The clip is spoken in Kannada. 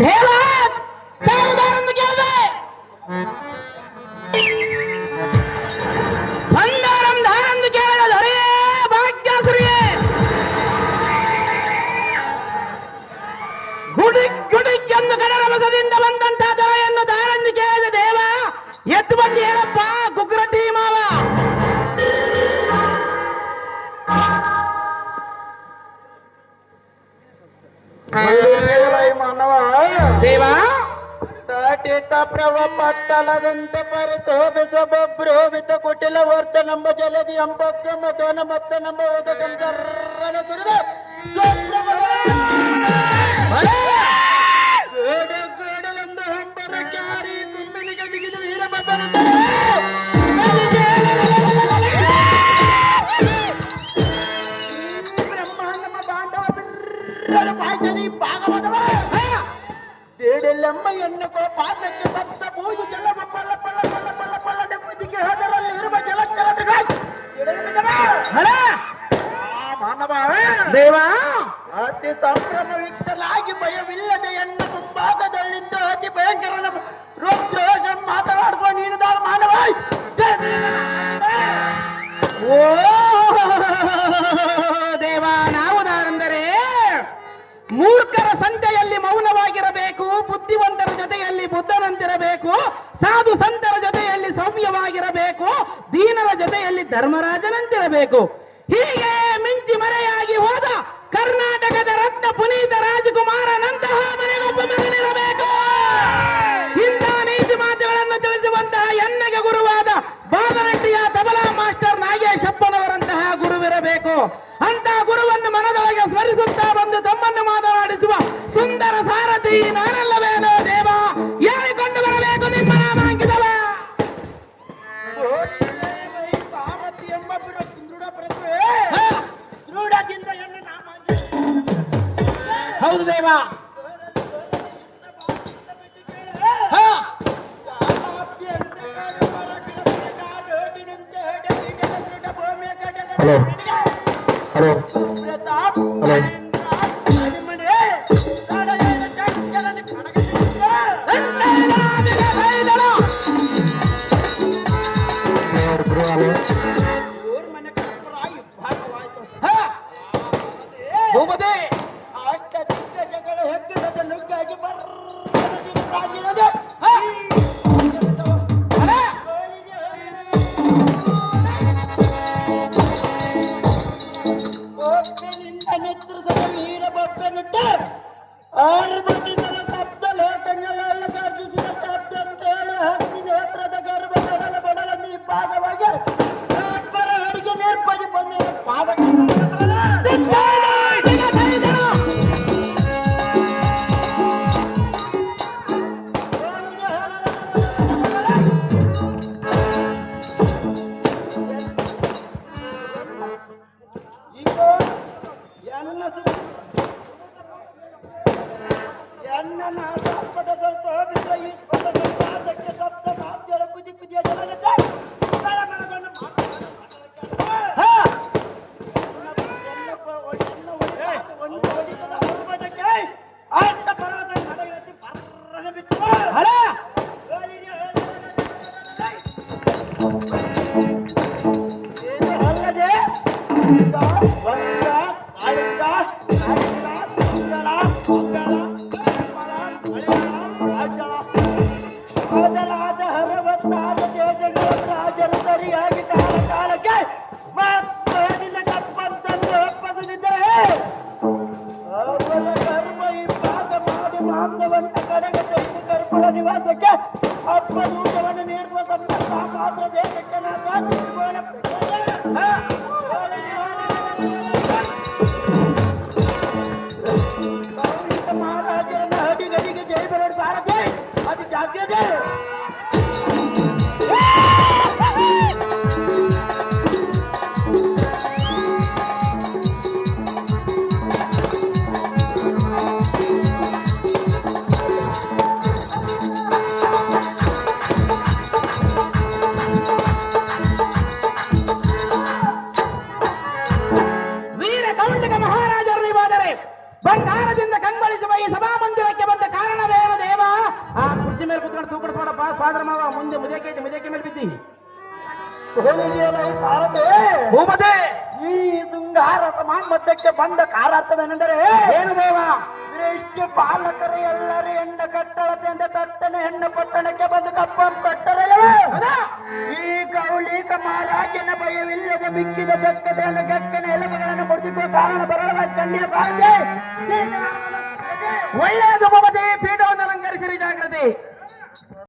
ದೇವ ಯಾವುದಾರೆಂದು ಕೇಳಿದೆ. ಬಂದಾರಂ ಧಾರೆಂದು ಕೇಳಿದ ದೊರೆಯೇ ಭಾಗ್ಯಸುರಿಯೇ. ಗುಡಿಕ್ಕೆಂದು ಕಡರಭಸದಿಂದ ಬಂದಂತಹ ದೊರೆಯನ್ನು ಧಾರೆಂದು ಕೇಳಿದ ದೇವ. ಎದ್ದು ಬಂದು ಹೇಳಪ್ಪ ಗುಗ್ರಟಿ ಮಾವ. ಮಾನವ ದೇವ ತಾಟಿತ ಪ್ರವ ಪಟ್ಟಲದಂತ ಪರಿಸೋಬಿಸೊಬ್ಬೊಬ್ರೋಬಿತ ಕುಟಿಲ ವರ್ತ ನಂಬ ಜಲದಿ ಅಂಬಕ್ಕ ಮತನ ಮತ್ತ ನಂಬ ಓದಕಂ ಜರ್ರನ ಸುರಿದ ಗೇಡಗೇಡಲೆಂದು ಹಂಬರ ಕ್ಯಾರಿ ಕುಮ್ಮಿನಿಗೆ ದಿಗಿದ ವೀರಬಬ್ಬನ ಬ್ರಹ್ಮಾಂಡಮ ಬಾಂಡವ ಬಿರ್ರನ ಪಾಯ್ತದಿ ಭಾಗವತವ ದೇಡೆಲ್ಲಮ್ಮ ಎನ್ನಕೋ ಪಾದಕ್ಕೆ ಸಪ್ತ ಬೂದು ಜಲಮ ಪಲ್ಲ ಪಲ್ಲ ಪಲ್ಲ ಪಲ್ಲ ಪಲ್ಲ ನೆಮ್ಮದಿಗೆ ಹೋದರಲ್ಲಿ ಇರುವ ಜಲಚರಗಳ ಮಾನವ ದೇವ ಅತಿ ಸಂಭ್ರಮವಿತ್ತಲಾಗಿ ಭಯವಿಲ್ಲದೆ ಎನ್ನ ಮುಂಭಾಗದಲ್ಲಿದ್ದು ಅತಿ ಭಯಂಕರನ ರುದ್ರೋಷ ಮಾತನಾಡುವ ನೀನು ದಾಳ ಮಾನವ. ಓ ದೇವ ನಾವುದಾರೆಂದರೆ ಮೂರ್ಖರ ಸಂತೆಯಲ್ಲಿ ಮೌನವಾಗಿರಬೇಕು, ಬುದ್ಧಿವಂತರ ಜೊತೆಯಲ್ಲಿ ಬುದ್ಧನಂತಿರಬೇಕು, ಸಾಧು ಸಂತರ ಜೊತೆಯಲ್ಲಿ ಸೌಮ್ಯವಾಗಿರಬೇಕು, ದೀನರ ಜೊತೆಯಲ್ಲಿ ಧರ್ಮರಾಜನಂತಿರಬೇಕು. ಹೀಗೆ ಮಿಂಚಿ ಮರೆಯಾಗಿ ಹೋದ ಕರ್ನಾಟಕದ ರತ್ನ ಪುನೀತ ರಾಜಕುಮಾರನಂತಹ ಮನೆಗೊಬ್ಬ ಮಗನಿರಬೇಕು. ಇಂಥ ನೀತಿ ಮಾತುಗಳನ್ನು ತಿಳಿಸುವಂತಹ ಎನ್ನಗೆ ಗುರುವಾದ ಬಾದನಟ್ಟಿಯ ತಬಲಾ ಮಾಸ್ಟರ್ ನಾಗೇಶಪ್ಪನವರಂತಹ ಗುರುವಿರಬೇಕು. ಅಂತ ಗುರುವನ್ನು ಮನದೊಳಗೆ ಸ್ಮರಿಸುತ್ತಾ ಬಂದು ತಮ್ಮನ್ನು ಮಾತನಾಡಿಸುವ ಸುಂದರ ಸಾರಥಿ ನಾನಲ್ಲವೇನೋ ದೇವ. ಹೇಳಿಕೊಂಡು ಬರಬೇಕು ನಿಮ್ಮ ನಾಮಾಂಕಿತವ. ಸಾರಥಿ ಎಂಬ ದೃಢ ಪ್ರತಿಭೆ ದೃಢದಿಂದ ಎನ್ನ ನಾಮಾಂಕಿತ. ಹೌದು ದೇವ. ಹಲೋ ಹಲೋ ಪ್ರತಾಪ್ ಹಲೋ ಭೂಪತಿ ಅಷ್ಟ ದಿಗ್ಗಜಗಳ ಹೆಗ್ಗಡದ ನುಗ್ಗಾಗಿ ಬರ್ರಾಗಿರೋದು ಒಬ್ಬನಿಂದ ನೆತ್ತರಿಸದ ವೀರಬಬ್ಬನಿಟ್ಟ ಆರು ಬಡ್ಡಿಸಲ ಸಪ್ತ ಲೋಕಗಳೆಲ್ಲ ಗರ್ಜಿಸಿದ ಶಬ್ದಂತೇಳು ಅಗ್ನಿ ನೇತ್ರದ ಗರ್ಭ ಬಡಲ ಬಡಲ ನೀ ಭಾಗವಾಗಿ ಅಬ್ಬರ ಅಡಿಗೆ ನಿರ್ಪಡಿ ಬಂದ ಪಾದ ಮೊದಲಾದ 66 ದೇಶಗಳ ರಾಜರು ಸರಿಯಾಗಿ ಕಾಲ ಕಾಲಕ್ಕೆ ಮಾತನಾಡಿದ ಕಪ್ಪಂತಂದು ಒಪ್ಪದಿದ್ದರೆ ಅವರ ಕರ್ಮ ಈ ಭಾಗ ಮಾಡಿ ಮಾಂಸವನ್ನು ಕಡೆಗೆ ತೆಗೆದು ಕರ್ಪುರ ನಿವಾಸಕ್ಕೆ ಅಪ್ಪನೂಟವನ್ನು ನೀಡುವ ಸಂಬಂಧ ಮಾತ್ರ ದೇಶಕ್ಕೆ ಮಹಾರಾಜರನ್ನ ಹಡಿಗಡಿಗೆ ಜೈ ಬರೋದು ಸಾರದೆ ಅದು ಜಾಗ್ಯತೆ. ವೀರ ಕೌಂಡಿಕ ಮಹಾರಾಜರು ನೀವಾದರೆ ಬಂಗಾರದಿಂದ ಕಂಗೊಳಿಸುವ ಈ ಸಭಾಮಂದಿರಕ್ಕೆ ಬಂದ ಫಾದರ್ ಮಾವ ಮುಂದೆ ಮುದಕ್ಕೆ ಮೇಲೆ ಬಿದ್ದಿ ಹೋಳಿಗೆಯಲ್ಲ ಈ ಸಾರಥಿ ಭೂಪತಿ ಈ ಶೃಂಗಾರ ಮಧ್ಯಕ್ಕೆ ಬಂದ ಕಾರಾರ್ಥವೇನೆಂದರೆ ಏನು ದೇವ ಶ್ರೇಷ್ಠ ಪಾಲಕರು ಎಲ್ಲರೂ ಹೆಣ್ಣ ಕಟ್ಟಳತೆಯಿಂದ ತಟ್ಟನೆ ಹೆಣ್ಣು ಪಟ್ಟಣಕ್ಕೆ ಬಂದು ಕಪ್ಪ ಕಟ್ಟರಲ್ಲವೇ ಈ ಕೌಳಿಕ ಮಹಾರಾಜನ ಭಯವಿಲ್ಲದೆ ಬಿಕ್ಕಿದ ಚಕ್ಕತೆಯನ್ನು ಗಕ್ಕನ ಎಲುಬುಗಳನ್ನು ಮುಡಿದುಕೋ ಕಾರಣ ಬರಳ ಕಂಡಿಯ ಸಾರಥಿ ಒಳ್ಳೆಯದು ಭೂಪತಿ ಪೀಠವನ್ನು ಅಲಂಕರಿಸಿರಿ ಜಾಗ್ರತೆ